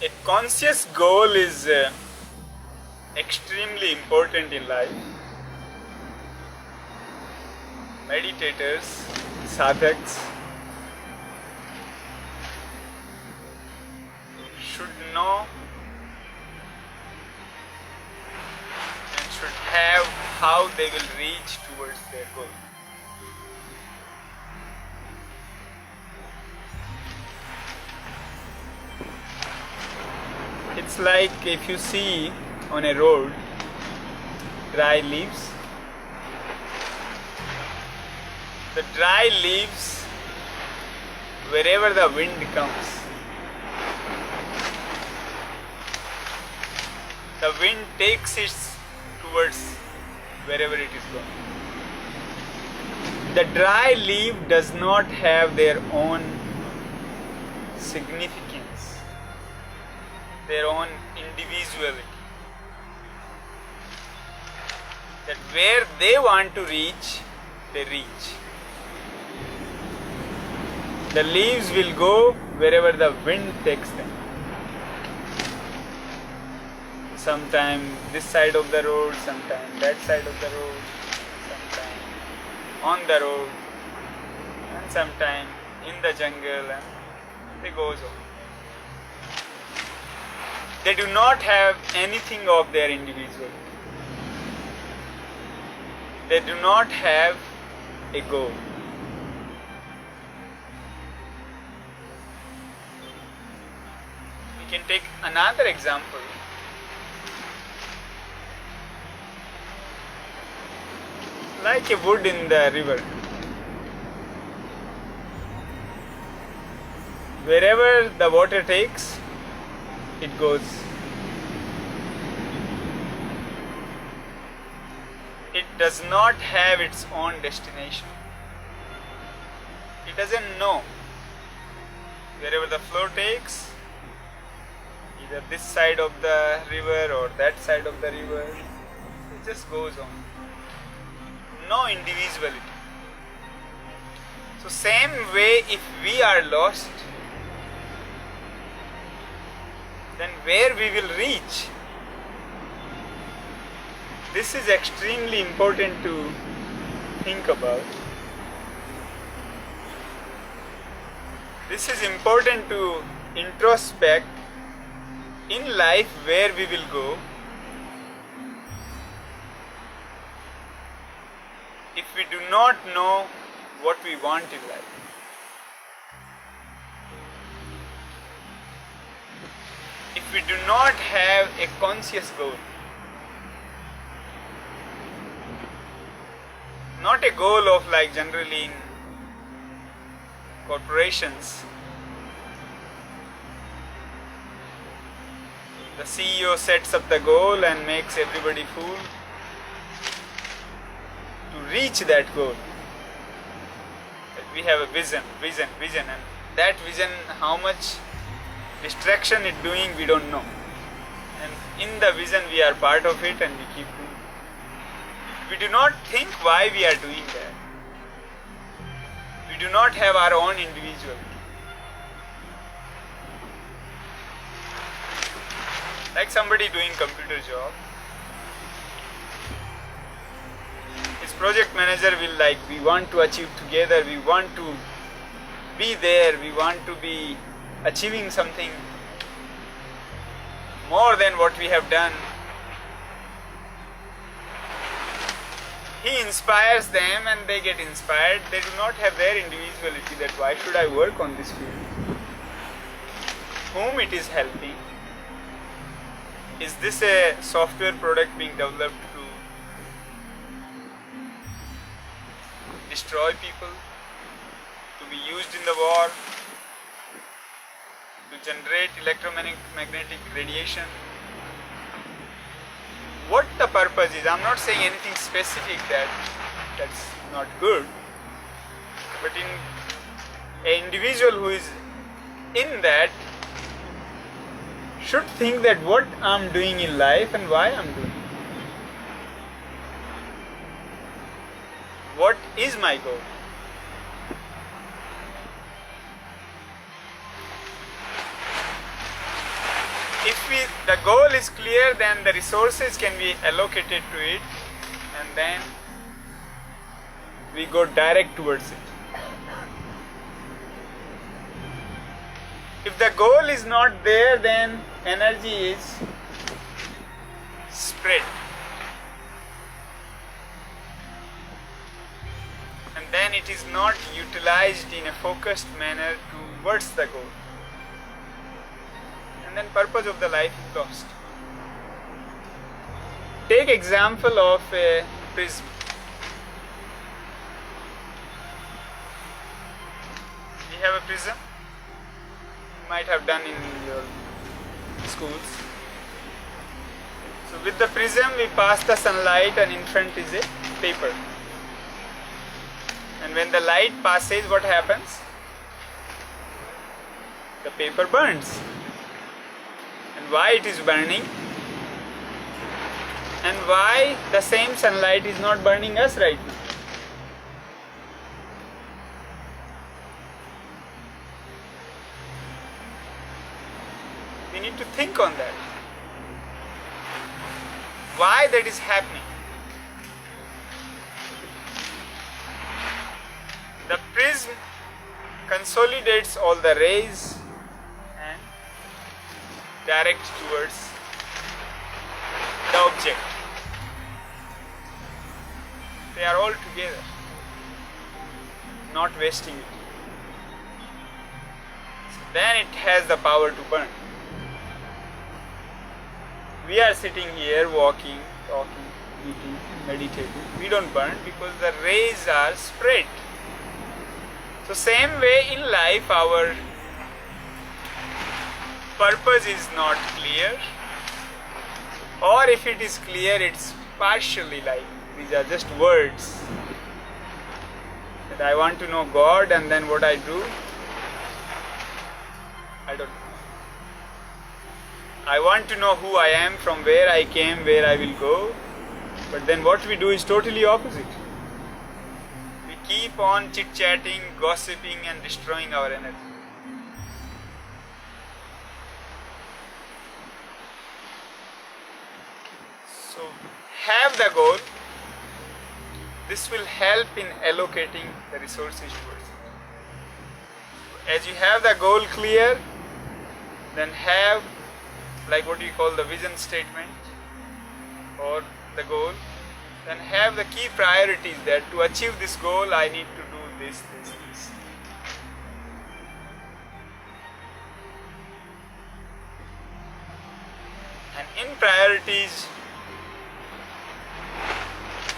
A conscious goal is extremely important in life. Meditators, sadhaks should know and should have how they will reach towards their goal. It's like if you see on a road dry leaves. The dry leaves, wherever the wind comes, the wind takes it towards wherever it is going. The dry leaf does not have their own significance, their own individuality. That where they want to reach, they reach. The leaves will go wherever the wind takes them. Sometime this side of the road, sometime that side of the road, sometime on the road, and sometime in the jungle, and they goes on. They do not have anything of their individuality. They do not have a goal. We can take another example. Like a wood in the river. Wherever the water takes, it goes. It does not have its own destination. It doesn't know. Wherever the flow takes, either this side of the river or that side of the river, it just goes on. No individuality. So same way, if we are lost, then where we will reach? This is extremely important to think about. This is important to introspect in life where we will go. If we do not know what we want in life. If we do not have a conscious goal. Not a goal of like generally in corporations. The CEO sets up the goal and makes everybody fool to reach that goal. We have a vision, and that vision, how much distraction it doing, we don't know. And in the vision, we are part of it, and we keep doing. We do not think why we are doing that. We do not have our own individuality. Like somebody doing computer job. His project manager will like, we want to achieve together, we want to be there, we want to be achieving something more than what we have done. He inspires them and they get inspired. They do not have their individuality, that why should I work on this field? Whom it is helping? Is this a software product being developed to destroy people? To be used in the war? To generate electromagnetic radiation? What the purpose is? I'm not saying anything specific that's not good, but in an individual who is in that should think that what I'm doing in life and why I'm doing it. What is my goal? the goal is clear, then the resources can be allocated to it, and then we go direct towards it. If the goal is not there, then energy is spread, and then it is not utilized in a focused manner towards the goal, and then purpose of the life is lost. Take example of a prism. We have a prism, you might have done in your schools. So with the prism we pass the sunlight, and in front is a paper, and when the light passes, what happens? The paper burns. And why it is burning? And why the same sunlight is not burning us right now? We need to think on that. Why that is happening? The prism consolidates all the rays and directs towards the object. They are all together, not wasting it. So then it has the power to burn. We are sitting here, walking, talking, eating, meditating. We don't burn because the rays are spread. So same way in life, our purpose is not clear, or if it is clear, it's partially, like these are just words. That I want to know God, and then what I do, I don't know. I want to know who I am, from where I came, where I will go, but then what we do is totally opposite. We keep on chit-chatting, gossiping, and destroying our energy. So have the goal. This will help in allocating the resources towards it. As you have the goal clear, then have, like what you call the vision statement or the goal, then have the key priorities that to achieve this goal I need to do this, this, this. And in priorities,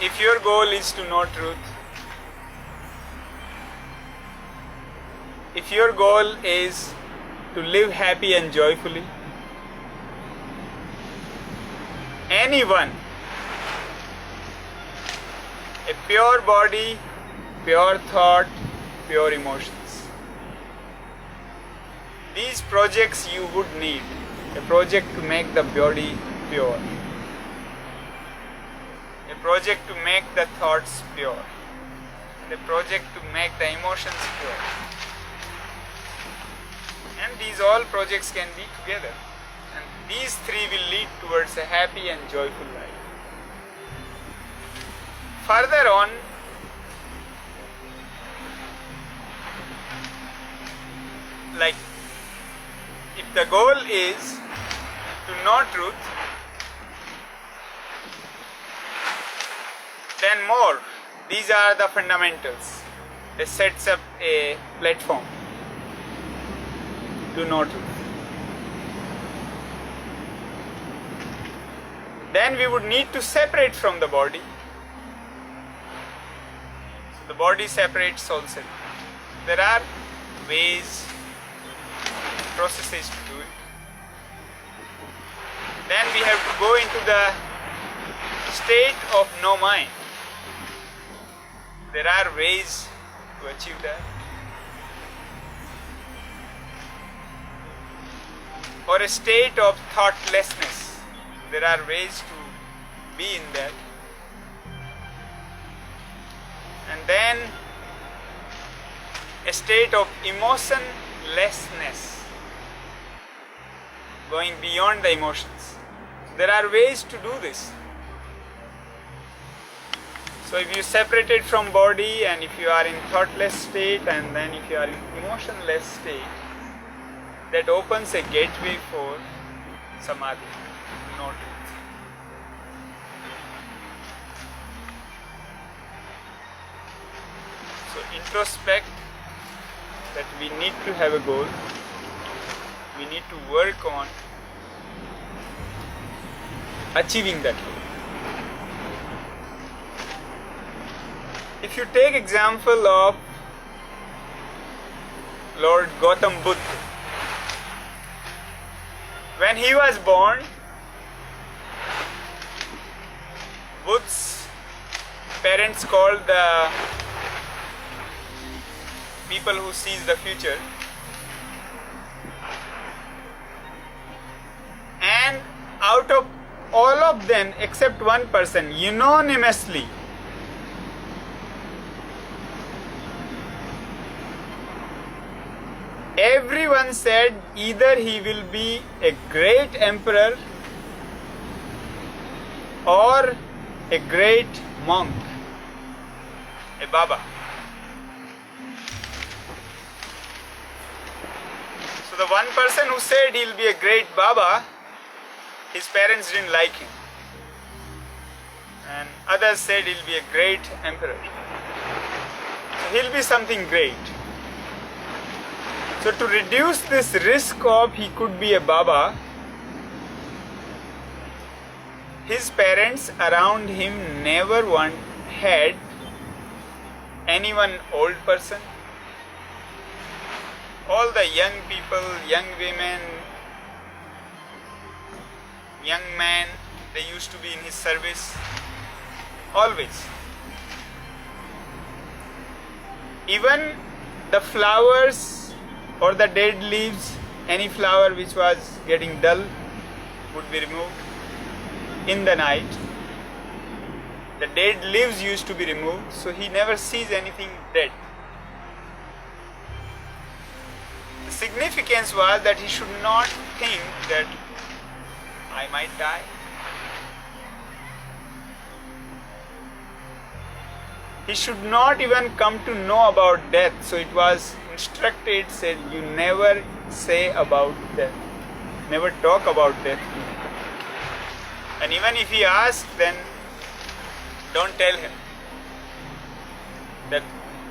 if your goal is to know truth, if your goal is to live happy and joyfully, anyone, a pure body, pure thought, pure emotions. These projects you would need. A project to make the body pure, a project to make the thoughts pure, and a project to make the emotions pure. And these all projects can be together. And these three will lead towards a happy and joyful life. Further on, like if the goal is to know truth, then more. These are the fundamentals. It sets up a platform to know truth. Then we would need to separate from the body. So the body separates also. There are ways, processes to do it. Then we have to go into the state of no mind. There are ways to achieve that. Or a state of thoughtlessness. There are ways to be in that. And then a state of emotionlessness. going beyond the emotions. There are ways to do this. So if you separate it from body, and if you are in thoughtless state, and then if you are in emotionless state, that opens a gateway for samadhi, no truth. So introspect that we need to have a goal, we need to work on achieving that goal. If you take example of Lord Gautam Buddha, when he was born, Buddha's parents called the people who sees the future, and out of all of them except one person, unanimously everyone said either he will be a great emperor or a great monk, a Baba. So the one person who said he'll be a great Baba, his parents didn't like him, and others said he'll be a great emperor. So he'll be something great. So to reduce this risk of he could be a Baba, his parents around him never had anyone old person. All the young people, young women, young men, they used to be in his service, always. Even the flowers or the dead leaves, any flower which was getting dull would be removed in the night. The dead leaves used to be removed, so he never sees anything dead. The significance was that he should not think that I might die. He should not even come to know about death. So it was instructed, said, you never say about death, never talk about death. And even if he asks, then don't tell him that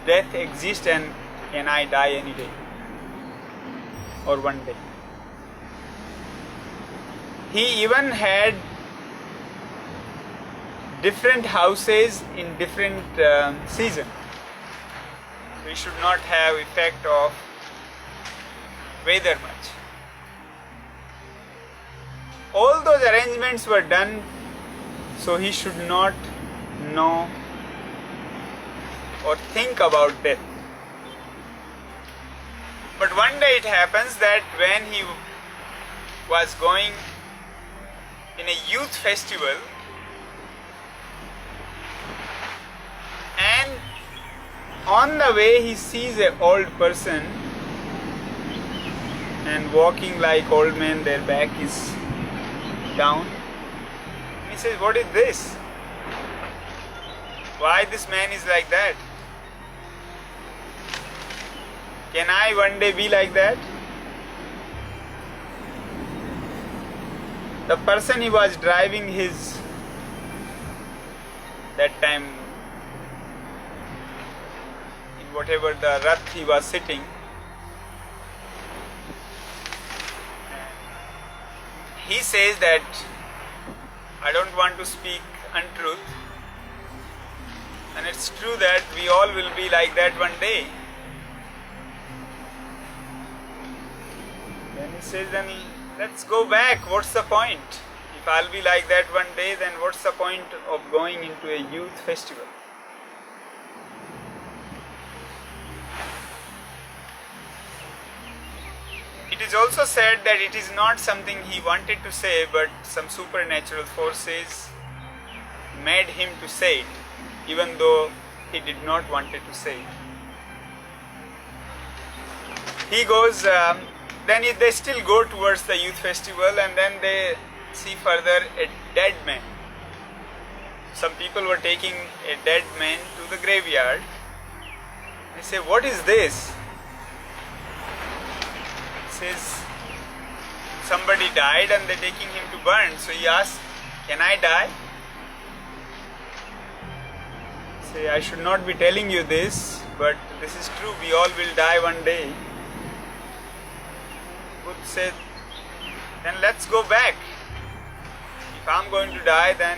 death exists and can I die any day or one day. He even had different houses in different seasons. We should not have effect of weather much. All those arrangements were done so he should not know or think about death. But one day it happens that when he was going in a youth festival, and on the way he sees an old person and walking like old men, their back is down. He says, what is this? Why this man is like that? Can I one day be like that? The person he was driving his, that time, in whatever the rath he was sitting, he says that I don't want to speak untruth, and it's true that we all will be like that one day. Then he says, then let's go back, what's the point? If I'll be like that one day, then what's the point of going into a youth festival? It is also said that it is not something he wanted to say, but some supernatural forces made him to say it, even though he did not want to say it. He goes, then then they still go towards the youth festival, and then they see further a dead man. Some people were taking a dead man to the graveyard. They say, what is this? It says, somebody died and they're taking him to burn. So he asked, can I die? Say, I should not be telling you this, but this is true. We all will die one day. Buddha said, then let's go back. If I'm going to die, then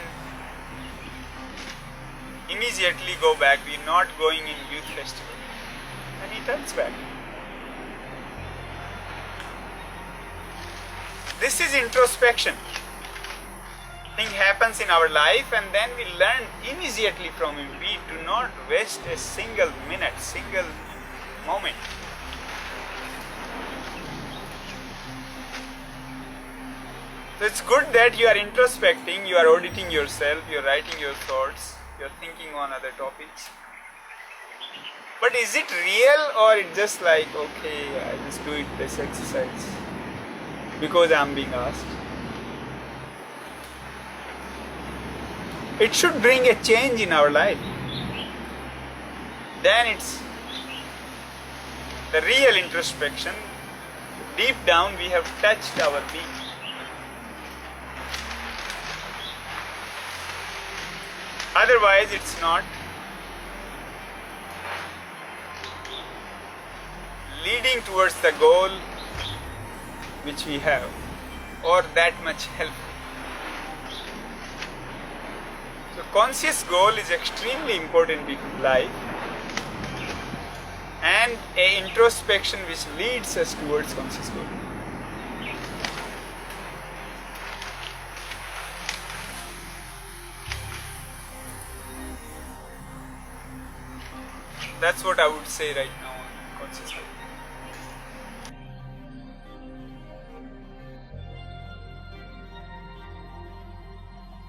immediately go back. We're not going in youth festival. And he turns back. This is introspection. Thing happens in our life and then we learn immediately from it. We do not waste a single minute, single moment. So it's good that you are introspecting, you are auditing yourself, you are writing your thoughts, you are thinking on other topics. But is it real, or it's just like, okay, I just do it, this exercise because I am being asked? It should bring a change in our life. Then it's the real introspection. Deep down we have touched our being. Otherwise it's not leading towards the goal which we have, or that much helpful. So conscious goal is extremely important in life, and a introspection which leads us towards conscious goal. That's what I would say right now on conscious goal.